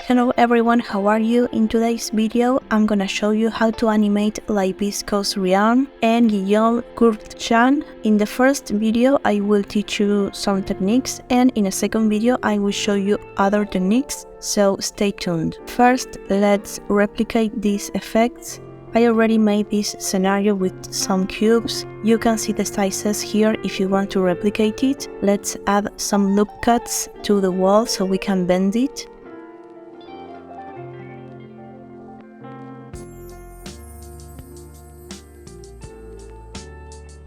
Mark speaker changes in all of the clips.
Speaker 1: Hello everyone, how are you? In today's video, I'm gonna show you how to animate Viscose Rearm and Guillaume Courtchamp. In the first video, I will teach you some techniques, and in a second video, I will show you other techniques, so stay tuned. First, let's replicate these effects. I already made this scenario with some cubes. You can see the sizes here if you want to replicate it. Let's add some loop cuts to the wall so we can bend it.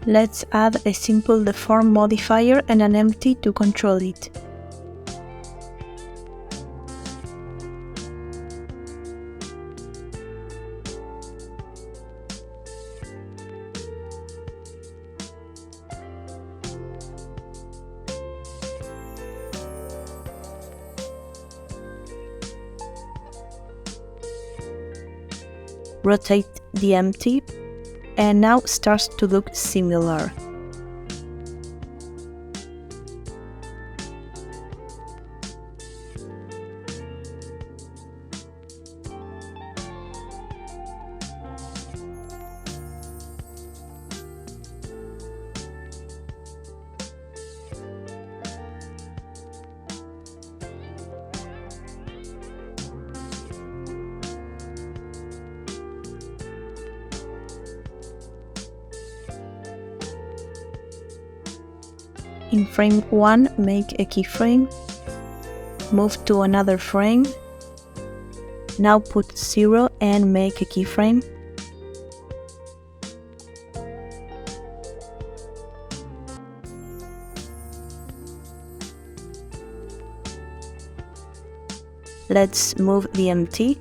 Speaker 1: Let's add a simple deform modifier and an empty to control it. Rotate the empty, and now starts to look similar. In frame 1, make a keyframe, move to another frame, now put 0 and make a keyframe. Let's move the empty.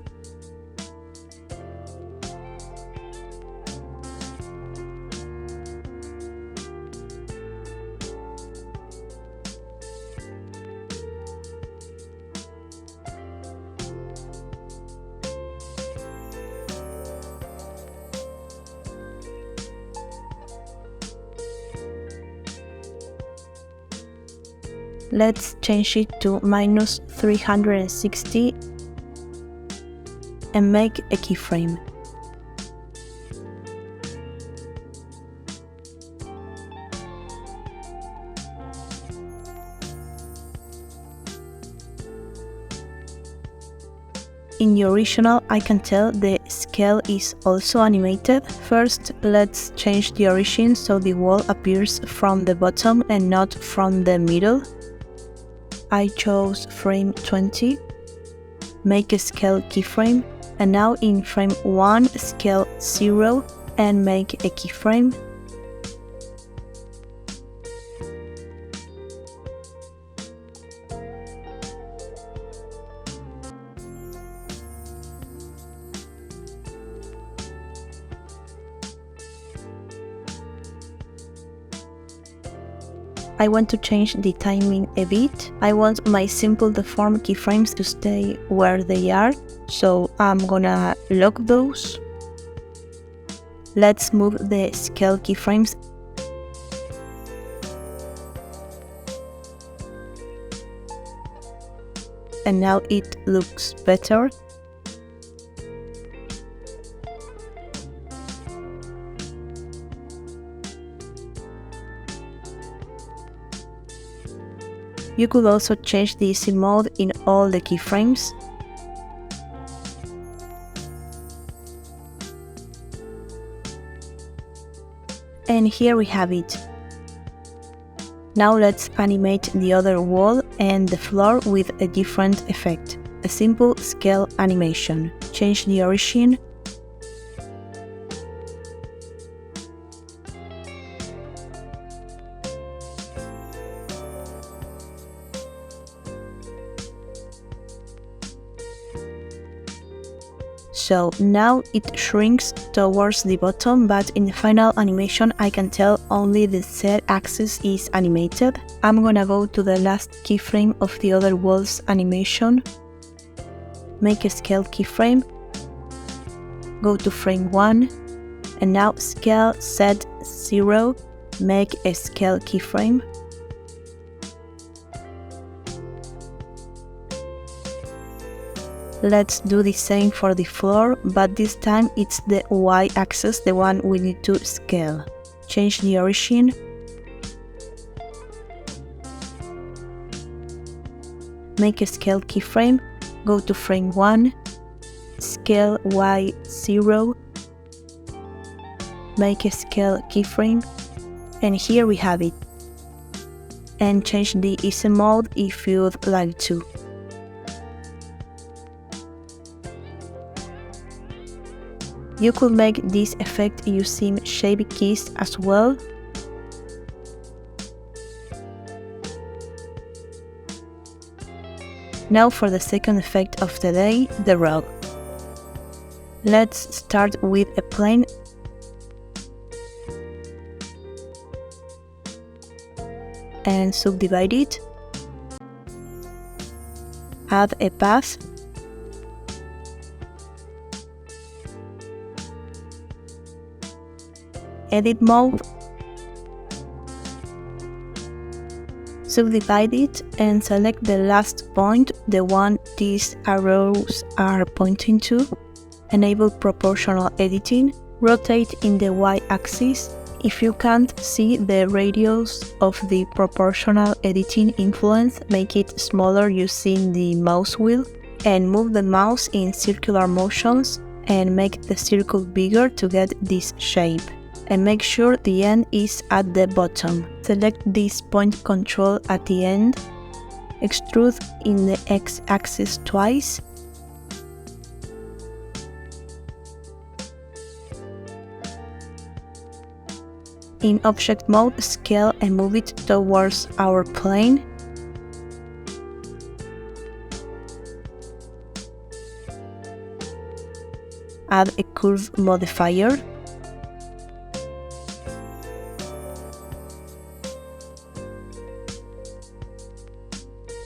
Speaker 1: Let's change it to -360 and make a keyframe. In the original, I can tell the scale is also animated. First, let's change the origin so the wall appears from the bottom and not from the middle. I chose frame 20, make a scale keyframe, and now in frame 1 scale 0 and make a keyframe. I want to change the timing a bit. I want my simple deform keyframes to stay where they are, so I'm gonna lock those. Let's move the scale keyframes. And now it looks better. You could also change the easy mode in all the keyframes. And here we have it. Now let's animate the other wall and the floor with a different effect. A simple scale animation. Change the origin. So now it shrinks towards the bottom, but in the final animation I can tell only the Z axis is animated. I'm gonna go to the last keyframe of the other wall's animation, make a scale keyframe, go to frame 1, and now scale Z0, make a scale keyframe. Let's do the same for the floor, but this time it's the y-axis, the one we need to scale. Change the origin. Make a scale keyframe, go to frame 1, scale Y0, make a scale keyframe, and here we have it. And change the easy mode if you'd like to. You could make this effect using shape keys as well. Now for the second effect of the day, the rug. Let's start with a plane. And subdivide it. Add a path. Edit mode. Subdivide it and select the last point, the one these arrows are pointing to. Enable proportional editing. Rotate in the y-axis. If you can't see the radius of the proportional editing influence, make it smaller using the mouse wheel, and move the mouse in circular motions and make the circle bigger to get this shape. And make sure the end is at the bottom. Select this point control at the end. Extrude in the x-axis twice. In object mode, scale and move it towards our plane. Add a curve modifier.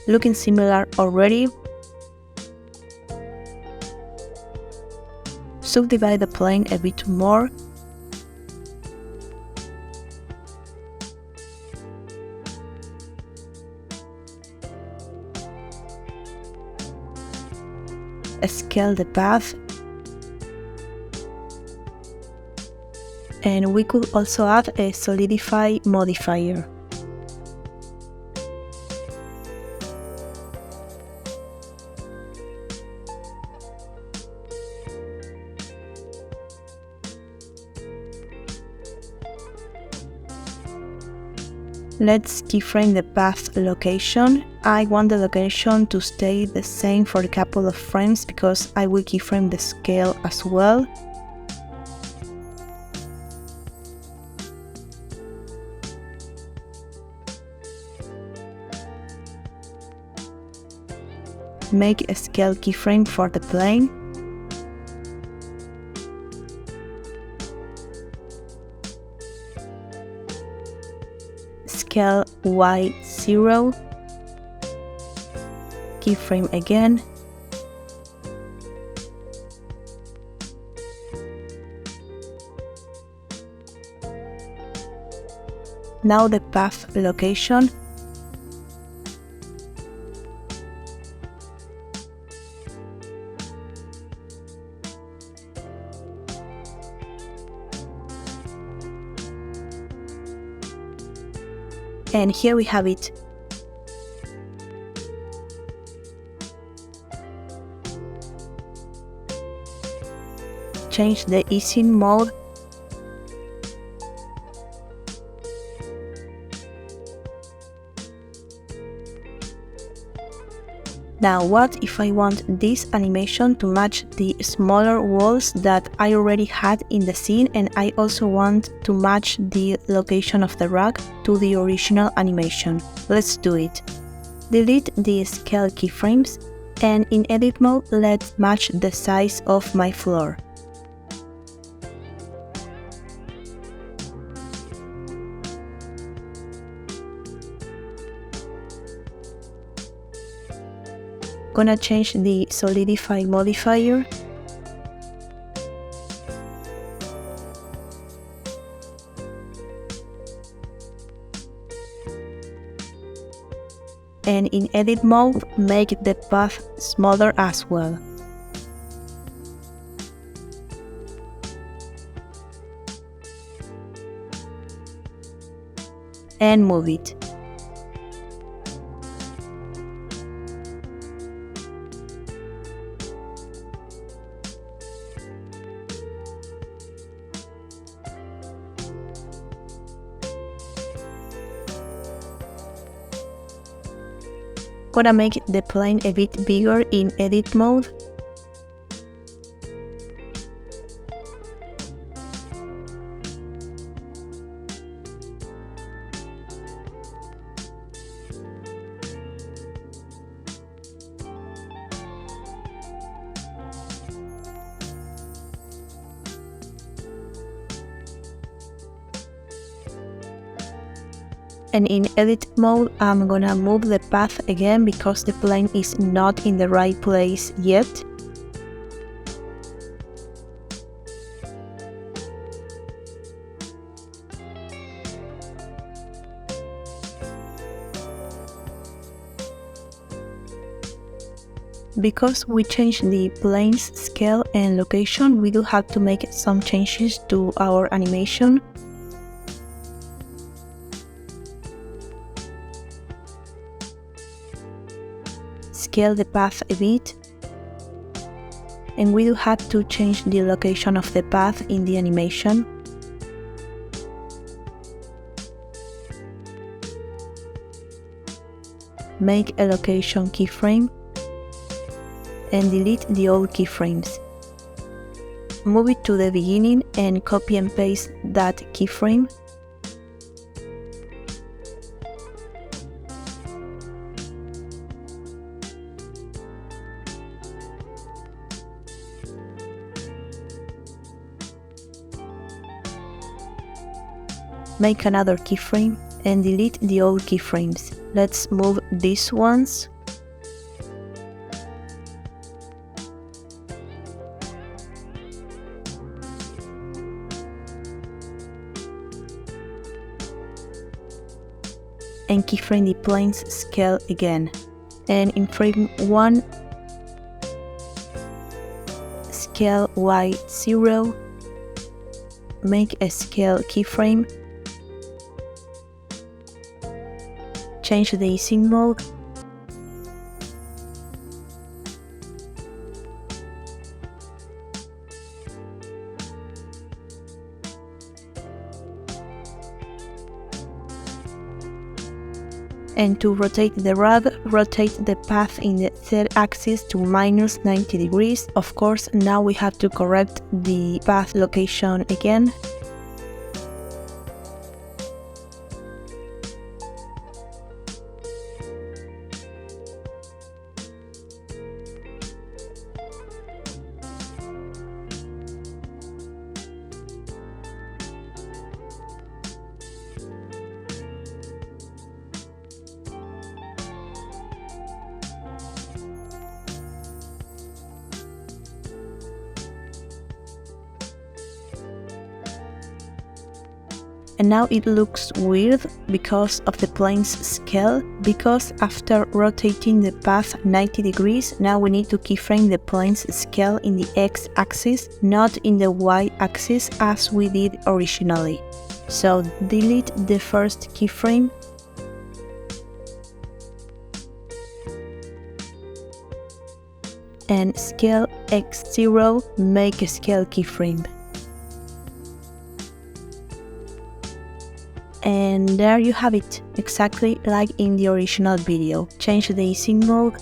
Speaker 1: Looking similar already. Subdivide the plane a bit more. Scale the path, and we could also add a solidify modifier. Let's keyframe the path location. I want the location to stay the same for a couple of frames because I will keyframe the scale as well. Make a scale keyframe for the plane. Scale Y0, keyframe again, now the path location, and here we have it. Change the easing mode. Now what if I want this animation to match the smaller walls that I already had in the scene, and I also want to match the location of the rug to the original animation? Let's do it. Delete the scale keyframes, and in edit mode let's match the size of my floor. Gonna change the solidify modifier. And in edit mode, make the path smaller as well. and move it. Gonna make the plane a bit bigger in edit mode. And in edit mode, I'm gonna move the path again because the plane is not in the right place yet. Because we changed the plane's scale and location, we do have to make some changes to our animation. Scale the path a bit, and we do have to change the location of the path in the animation. Make a location keyframe and delete the old keyframes. Move it to the beginning and copy and paste that keyframe. Make another keyframe and delete the old keyframes. Let's move these ones. And keyframe the plane's scale again. And in frame 1, scale Y0, make a scale keyframe. Change the easing mode. And to rotate the rug, rotate the path in the Z-axis to -90 degrees. Of course, now we have to correct the path location again. And now it looks weird because of the plane's scale, because after rotating the path 90 degrees, now we need to keyframe the plane's scale in the X-axis, not in the Y-axis as we did originally. So delete the first keyframe. And scale X0, make a scale keyframe. And there you have it, exactly like in the original video. Change the easing mode.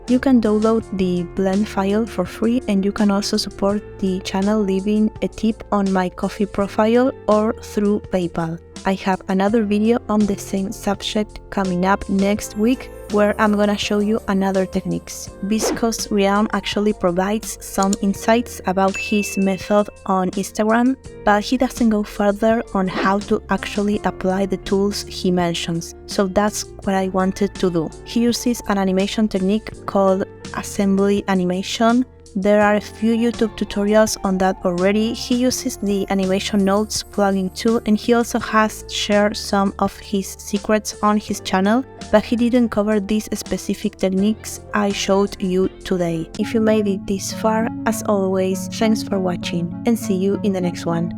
Speaker 1: You can download the blend file for free, and you can also support the channel leaving a tip on my Ko-fi profile or through PayPal. I have another video on the same subject coming up next week, where I'm gonna show you another techniques. Viscose Rian actually provides some insights about his method on Instagram, but he doesn't go further on how to actually apply the tools he mentions. So that's what I wanted to do. He uses an animation technique called assembly animation. There are a few YouTube tutorials on that already. He uses the animation notes plugin too, and he also has shared some of his secrets on his channel, but he didn't cover these specific techniques I showed you today. If you made it this far, as always, thanks for watching and see you in the next one.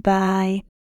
Speaker 1: Bye!